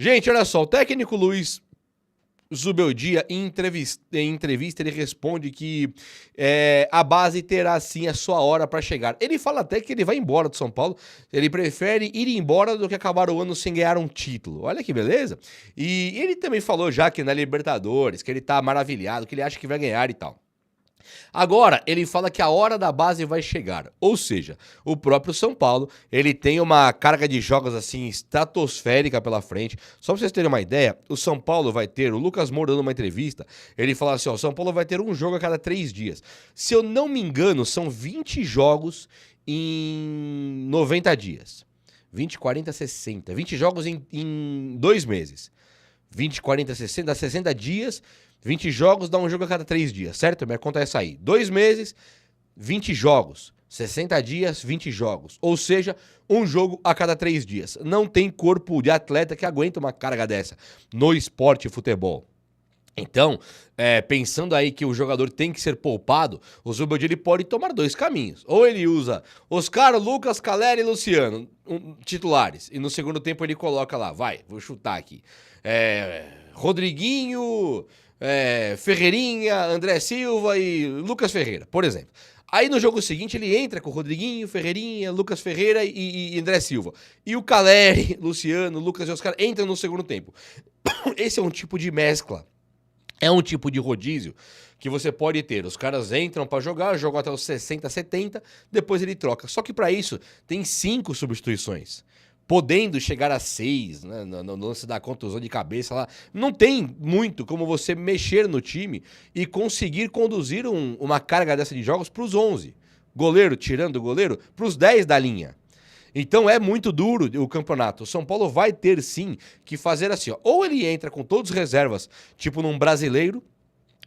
Gente, olha só, o técnico Luiz Zubeldia, em entrevista, ele responde que a base terá sim a sua hora para chegar. Ele fala até que ele vai embora do São Paulo, ele prefere ir embora do que acabar o ano sem ganhar um título. Olha que beleza. E ele também falou já que na Libertadores, que ele tá maravilhado, que ele acha que vai ganhar e tal. Agora, ele fala que a hora da base vai chegar, ou seja, o próprio São Paulo, ele tem uma carga de jogos assim estratosférica pela frente. Só pra vocês terem uma ideia, o São Paulo vai ter, o Lucas Moura dando uma entrevista, ele fala assim, ó, o São Paulo vai ter um jogo a cada 3 dias. Se eu não me engano, são 20 jogos em 90 dias. 20, 40, 60. 20 jogos em 2 meses. 20, 40, 60, dá 60 dias, 20 jogos dá um jogo a cada 3 dias, certo? Minha conta é essa aí. 2 meses, 20 jogos. 60 dias, 20 jogos. Ou seja, um jogo a cada 3 dias. Não tem corpo de atleta que aguenta uma carga dessa no esporte futebol. Então, pensando aí que o jogador tem que ser poupado, o Zubeldia ele pode tomar 2 caminhos. Ou ele usa Oscar, Lucas, Caleri e Luciano, titulares. E no segundo tempo ele coloca lá, vou chutar aqui. Rodriguinho, Ferreirinha, André Silva e Lucas Ferreira, por exemplo. Aí no jogo seguinte ele entra com Rodriguinho, Ferreirinha, Lucas Ferreira e André Silva. E o Caleri, Luciano, Lucas e Oscar entram no segundo tempo. Esse é um tipo de mescla. É um tipo de rodízio que você pode ter. Os caras entram pra jogar, jogam até os 60, 70, depois ele troca. Só que pra isso tem 5 substituições. Podendo chegar a 6, né, no lance da contusão de cabeça lá. Não tem muito como você mexer no time e conseguir conduzir uma carga dessa de jogos pros 11. Goleiro, tirando o goleiro, pros 10 da linha. Então é muito duro o campeonato. O São Paulo vai ter sim que fazer assim, ó. Ou ele entra com todos os reservas, tipo num brasileiro,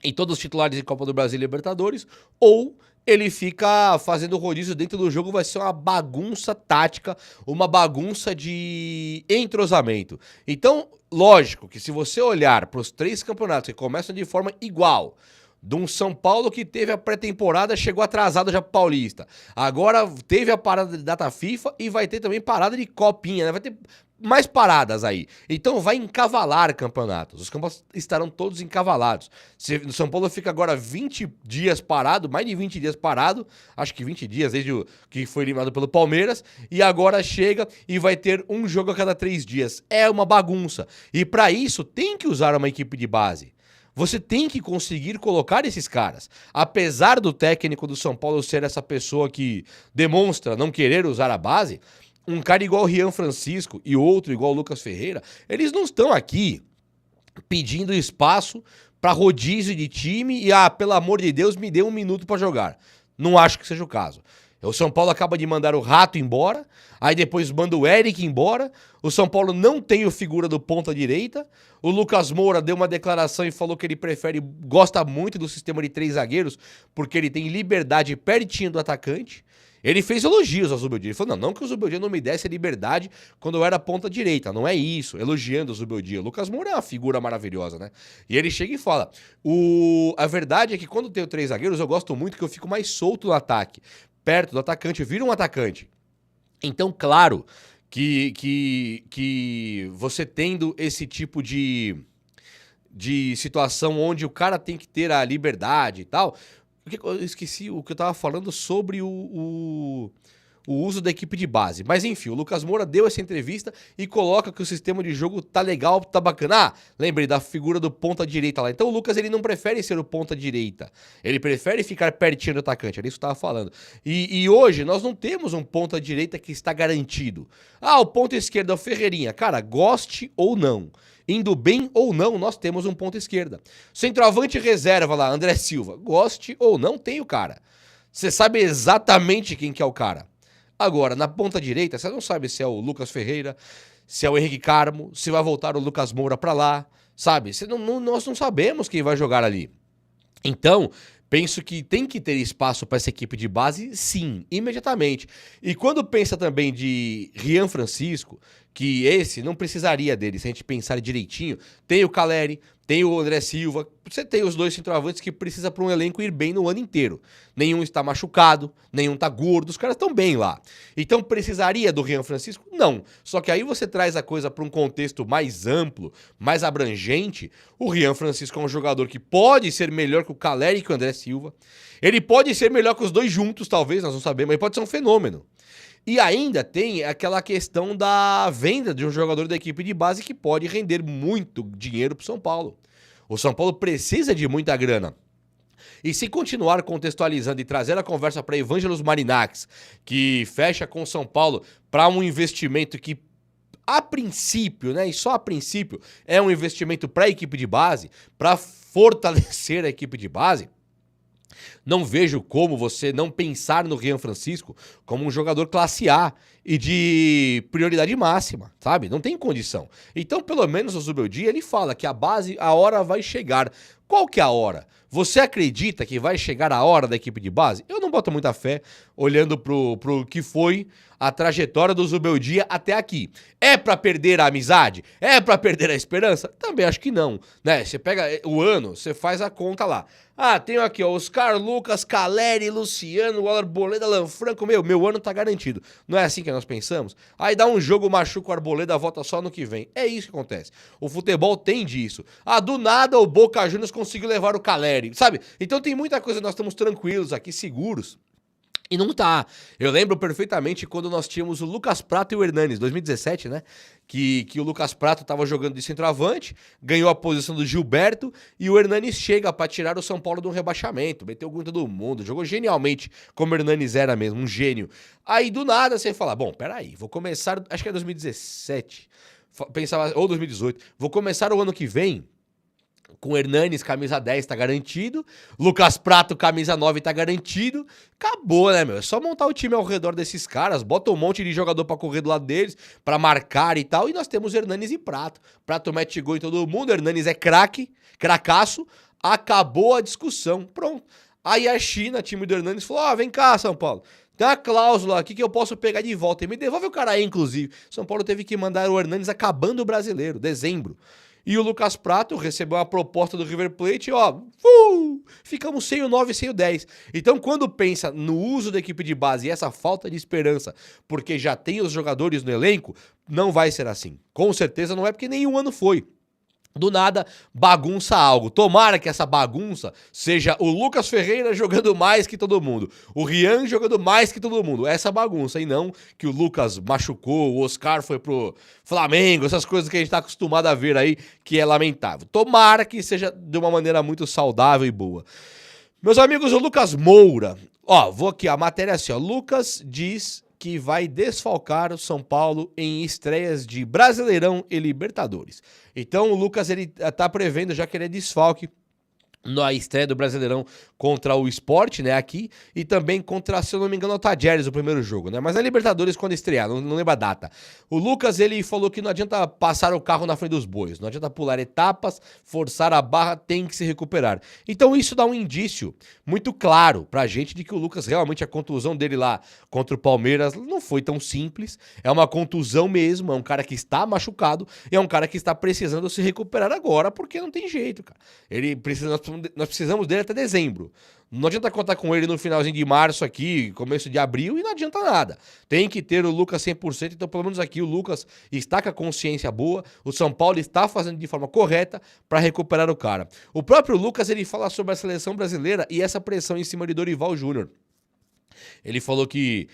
e todos os titulares de Copa do Brasil e Libertadores, ou ele fica fazendo rodízio dentro do jogo, vai ser uma bagunça tática, uma bagunça de entrosamento. Então, lógico que se você olhar para os 3 campeonatos que começam de forma igual, de um São Paulo que teve a pré-temporada, chegou atrasado já pro Paulista. Agora teve a parada de data FIFA e vai ter também parada de copinha, né? Vai ter mais paradas aí. Então vai encavalar campeonatos. Os campeonatos estarão todos encavalados. O São Paulo fica agora 20 dias parado, mais de 20 dias parado, acho que 20 dias desde que foi eliminado pelo Palmeiras, e agora chega e vai ter um jogo a cada 3 dias. É uma bagunça. E para isso tem que usar uma equipe de base. Você tem que conseguir colocar esses caras. Apesar do técnico do São Paulo ser essa pessoa que demonstra não querer usar a base, um cara igual o Rian Francisco e outro igual o Lucas Ferreira, eles não estão aqui pedindo espaço para rodízio de time e, pelo amor de Deus, me dê 1 minuto para jogar. Não acho que seja o caso. O São Paulo acaba de mandar o Rato embora, aí depois manda o Eric embora. O São Paulo não tem o figura do ponta direita. O Lucas Moura deu uma declaração e falou que ele gosta muito do sistema de 3 zagueiros, porque ele tem liberdade pertinho do atacante. Ele fez elogios ao Zubeldia. Ele falou, não que o Zubeldia não me desse a liberdade quando eu era ponta direita. Não é isso, elogiando o Zubeldia. O Lucas Moura é uma figura maravilhosa, né? E ele chega e fala, a verdade é que quando eu tenho 3 zagueiros, eu gosto muito que eu fico mais solto no ataque. Perto do atacante, eu viro um atacante. Então, claro que você tendo esse tipo de situação onde o cara tem que ter a liberdade e tal... Eu esqueci o que eu tava falando sobre o uso da equipe de base. Mas enfim, o Lucas Moura deu essa entrevista e coloca que o sistema de jogo tá legal, tá bacana. Lembrei da figura do ponta direita lá. Então o Lucas, ele não prefere ser o ponta direita. Ele prefere ficar pertinho do atacante. Era isso que eu tava falando. E hoje nós não temos um ponta direita que está garantido. O ponta esquerda é o Ferreirinha. Cara, goste ou não, indo bem ou não, nós temos um ponta esquerda. Centroavante reserva lá, André Silva. Goste ou não, tem o cara. Você sabe exatamente quem que é o cara. Agora, na ponta direita, você não sabe se é o Lucas Ferreira, se é o Henrique Carmo, se vai voltar o Lucas Moura pra lá, sabe? Nós não sabemos quem vai jogar ali. Então, penso que tem que ter espaço para essa equipe de base, sim, imediatamente. E quando pensa também de Rian Francisco, que esse não precisaria dele, se a gente pensar direitinho. Tem o Caleri, tem o André Silva, você tem os dois centroavantes que precisa para um elenco ir bem no ano inteiro. Nenhum está machucado, nenhum está gordo, os caras estão bem lá. Então precisaria do Rian Francisco? Não. Só que aí você traz a coisa para um contexto mais amplo, mais abrangente. O Rian Francisco é um jogador que pode ser melhor que o Caleri e que o André Silva. Ele pode ser melhor que os dois juntos, talvez, nós não sabemos, mas ele pode ser um fenômeno. E ainda tem aquela questão da venda de um jogador da equipe de base que pode render muito dinheiro para o São Paulo. O São Paulo precisa de muita grana. E se continuar contextualizando e trazer a conversa para Evangelos Marinax, que fecha com o São Paulo para um investimento que, a princípio, né, e só a princípio, é um investimento para a equipe de base, para fortalecer a equipe de base, não vejo como você não pensar no Rian Francisco como um jogador classe A e de prioridade máxima, sabe? Não tem condição. Então, pelo menos o Zubeldia, ele fala que a base, a hora vai chegar. Qual que é a hora? Você acredita que vai chegar a hora da equipe de base? Eu não boto muita fé olhando pro que foi a trajetória do Zubeldia até aqui. É pra perder a amizade? É pra perder a esperança? Também acho que não, né? Você pega o ano, você faz a conta lá. Ah, tenho aqui, ó, Oscar, Lucas, Caleri, Luciano, Arboleda, Lanfranco. Meu ano tá garantido. Não é assim que nós pensamos? Aí dá um jogo, machuca o Arboleda, volta só no que vem. É isso que acontece. O futebol tem disso. Ah, do nada o Boca Juniors conseguiu levar o Caleri, sabe? Então tem muita coisa, nós estamos tranquilos aqui, seguros. E não tá. Eu lembro perfeitamente quando nós tínhamos o Lucas Prato e o Hernanes, 2017, né? Que o Lucas Prato tava jogando de centroavante, ganhou a posição do Gilberto e o Hernanes chega pra tirar o São Paulo de um rebaixamento, meteu gol em todo mundo, jogou genialmente como o Hernanes era mesmo, um gênio. Aí do nada você fala, bom, peraí, vou começar, acho que é 2017, pensava, ou 2018, vou começar o ano que vem com Hernanes, camisa 10, tá garantido. Lucas Prato, camisa 9, tá garantido. Acabou, né, meu? É só montar o time ao redor desses caras, bota um monte de jogador pra correr do lado deles, pra marcar e tal, e nós temos Hernanes e Prato. Prato mete gol em todo mundo, Hernanes é craque, cracaço. Acabou a discussão, pronto. Aí a China, time do Hernanes, falou, vem cá, São Paulo. Tem uma cláusula aqui que eu posso pegar de volta. E me devolve o cara aí, inclusive. São Paulo teve que mandar o Hernanes acabando o Brasileiro, dezembro. E o Lucas Prato recebeu uma proposta do River Plate e, ó, ficamos sem o 9 e sem o 10. Então, quando pensa no uso da equipe de base e essa falta de esperança, porque já tem os jogadores no elenco, não vai ser assim. Com certeza não é, porque nenhum ano foi. Do nada, bagunça algo. Tomara que essa bagunça seja o Lucas Ferreira jogando mais que todo mundo, o Rian jogando mais que todo mundo. Essa bagunça, e não que o Lucas machucou, o Oscar foi pro Flamengo, essas coisas que a gente tá acostumado a ver aí, que é lamentável. Tomara que seja de uma maneira muito saudável e boa. Meus amigos, o Lucas Moura, ó, vou aqui, a matéria é assim, ó, Lucas diz que vai desfalcar o São Paulo em estreias de Brasileirão e Libertadores. Então o Lucas, ele tá prevendo já que ele é desfalque na estreia do Brasileirão contra o Sport, né, aqui, e também contra, se eu não me engano, o Tajeres, o primeiro jogo, né, mas a Libertadores quando estrear, não lembro a data. O Lucas, ele falou que não adianta passar o carro na frente dos bois, não adianta pular etapas, forçar a barra, tem que se recuperar. Então isso dá um indício muito claro pra gente de que o Lucas, realmente, a contusão dele lá contra o Palmeiras não foi tão simples, é uma contusão mesmo, é um cara que está machucado, e é um cara que está precisando se recuperar agora, porque não tem jeito, cara. Ele precisa, nós precisamos dele até dezembro. Não adianta contar com ele no finalzinho de março aqui, começo de abril, e não adianta nada. Tem que ter o Lucas 100%, então pelo menos aqui o Lucas está com a consciência boa, o São Paulo está fazendo de forma correta para recuperar o cara. O próprio Lucas, ele fala sobre a seleção brasileira e essa pressão em cima de Dorival Júnior. Ele falou que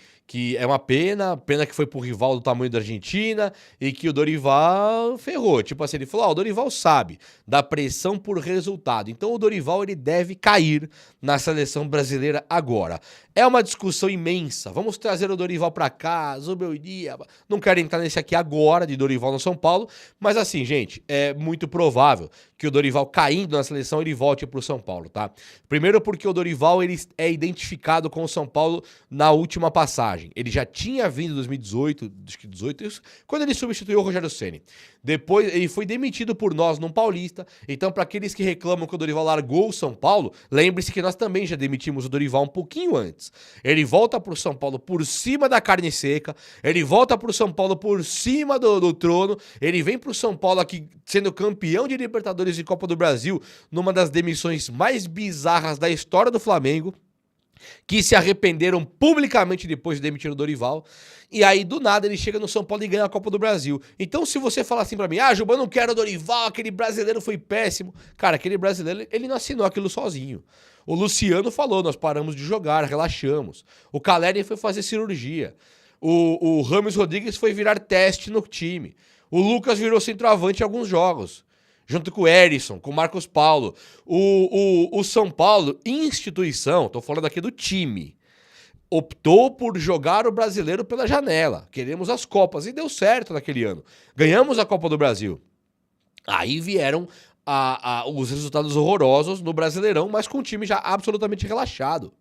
é uma pena que foi pro rival do tamanho da Argentina e que o Dorival ferrou. Tipo assim, ele falou, o Dorival sabe da pressão por resultado. Então o Dorival, ele deve cair na seleção brasileira agora. É uma discussão imensa. Vamos trazer o Dorival pra cá, Zubeldia. Não quero entrar nesse aqui agora, de Dorival no São Paulo, mas assim, gente, é muito provável que o Dorival, caindo na seleção, ele volte pro São Paulo, tá? Primeiro porque o Dorival, ele é identificado com o São Paulo na última passagem. passagem. Ele já tinha vindo em 2018, acho que 18, quando ele substituiu o Rogério Ceni. Depois ele foi demitido por nós num Paulista. Então, para aqueles que reclamam que o Dorival largou o São Paulo, lembre-se que nós também já demitimos o Dorival um pouquinho antes. Ele volta pro São Paulo por cima da carne seca, ele volta pro São Paulo por cima do trono, ele vem pro São Paulo aqui sendo campeão de Libertadores e Copa do Brasil, numa das demissões mais bizarras da história do Flamengo, que se arrependeram publicamente depois de demitir o Dorival, e aí do nada ele chega no São Paulo e ganha a Copa do Brasil. Então se você falar assim pra mim, Juba, eu não quero o Dorival, aquele brasileiro foi péssimo, cara, aquele brasileiro, ele não assinou aquilo sozinho. O Luciano falou, nós paramos de jogar, relaxamos. O Caleri foi fazer cirurgia. O Rames Rodrigues foi virar teste no time. O Lucas virou centroavante em alguns jogos, junto com o Erisson, com o Marcos Paulo. O São Paulo, instituição, tô falando aqui do time, optou por jogar o brasileiro pela janela. Queremos as Copas. E deu certo naquele ano. Ganhamos a Copa do Brasil. Aí vieram os resultados horrorosos no Brasileirão, mas com o time já absolutamente relaxado.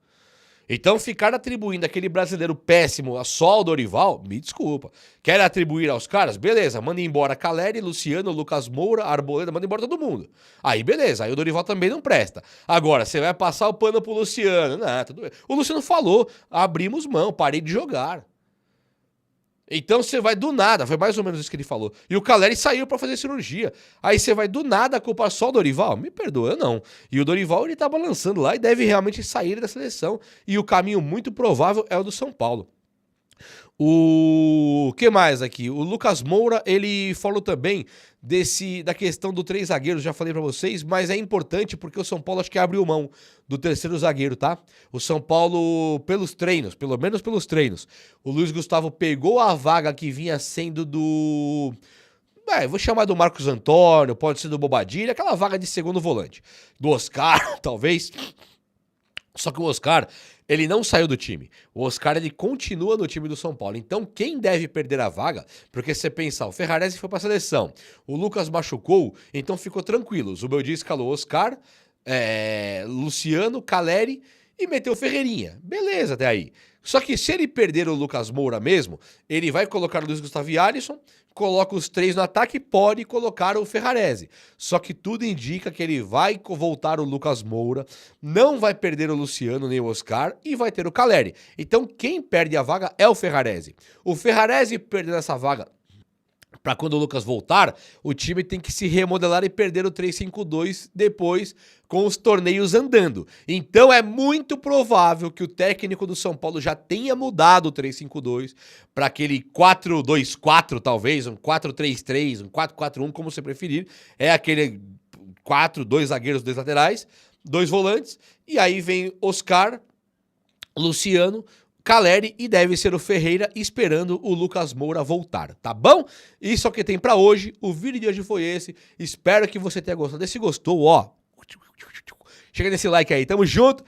Então ficar atribuindo aquele brasileiro péssimo só ao Dorival, me desculpa. Quer atribuir aos caras? Beleza, manda embora Caleri, Luciano, Lucas Moura, Arboleda, manda embora todo mundo. Aí beleza, aí o Dorival também não presta. Agora, você vai passar o pano pro Luciano. Não, tudo bem. O Luciano falou, abrimos mão, parei de jogar. Então você vai do nada, foi mais ou menos isso que ele falou. E o Caleri saiu pra fazer cirurgia. Aí você vai do nada culpar só o Dorival? Me perdoa, eu não. E o Dorival, ele tá balançando lá e deve realmente sair da seleção. E o caminho muito provável é o do São Paulo. O que mais aqui? O Lucas Moura, ele falou também da questão do 3 zagueiros, já falei pra vocês, mas é importante porque o São Paulo acho que abriu mão do terceiro zagueiro, tá? O São Paulo, pelos treinos, pelo menos pelos treinos, o Luiz Gustavo pegou a vaga que vinha sendo do... vou chamar do Marcos Antônio, pode ser do Bobadilha, aquela vaga de segundo volante. Do Oscar, talvez. Só que o Oscar, ele não saiu do time. O Oscar, ele continua no time do São Paulo. Então, quem deve perder a vaga? Porque você pensa, o Ferrarese foi pra seleção, o Lucas machucou, então ficou tranquilo. O Zubeldia escalou Oscar, Luciano, Caleri e meteu o Ferreirinha. Beleza até aí. Só que se ele perder o Lucas Moura mesmo, ele vai colocar o Luiz Gustavo e Alisson, coloca os 3 no ataque e pode colocar o Ferrarese. Só que tudo indica que ele vai voltar o Lucas Moura, não vai perder o Luciano nem o Oscar e vai ter o Caleri. Então quem perde a vaga é o Ferrarese. O Ferrarese perdendo essa vaga, para quando o Lucas voltar, o time tem que se remodelar e perder o 3-5-2 depois com os torneios andando. Então é muito provável que o técnico do São Paulo já tenha mudado o 3-5-2 para aquele 4-2-4 talvez, um 4-3-3, um 4-4-1, como você preferir. É aquele 4, 2 zagueiros, 2 laterais, 2 volantes, e aí vem Oscar, Luciano, Caleri e deve ser o Ferreira esperando o Lucas Moura voltar, tá bom? Isso é o que tem pra hoje, o vídeo de hoje foi esse, espero que você tenha gostado. Se gostou, ó, chega nesse like aí, tamo junto.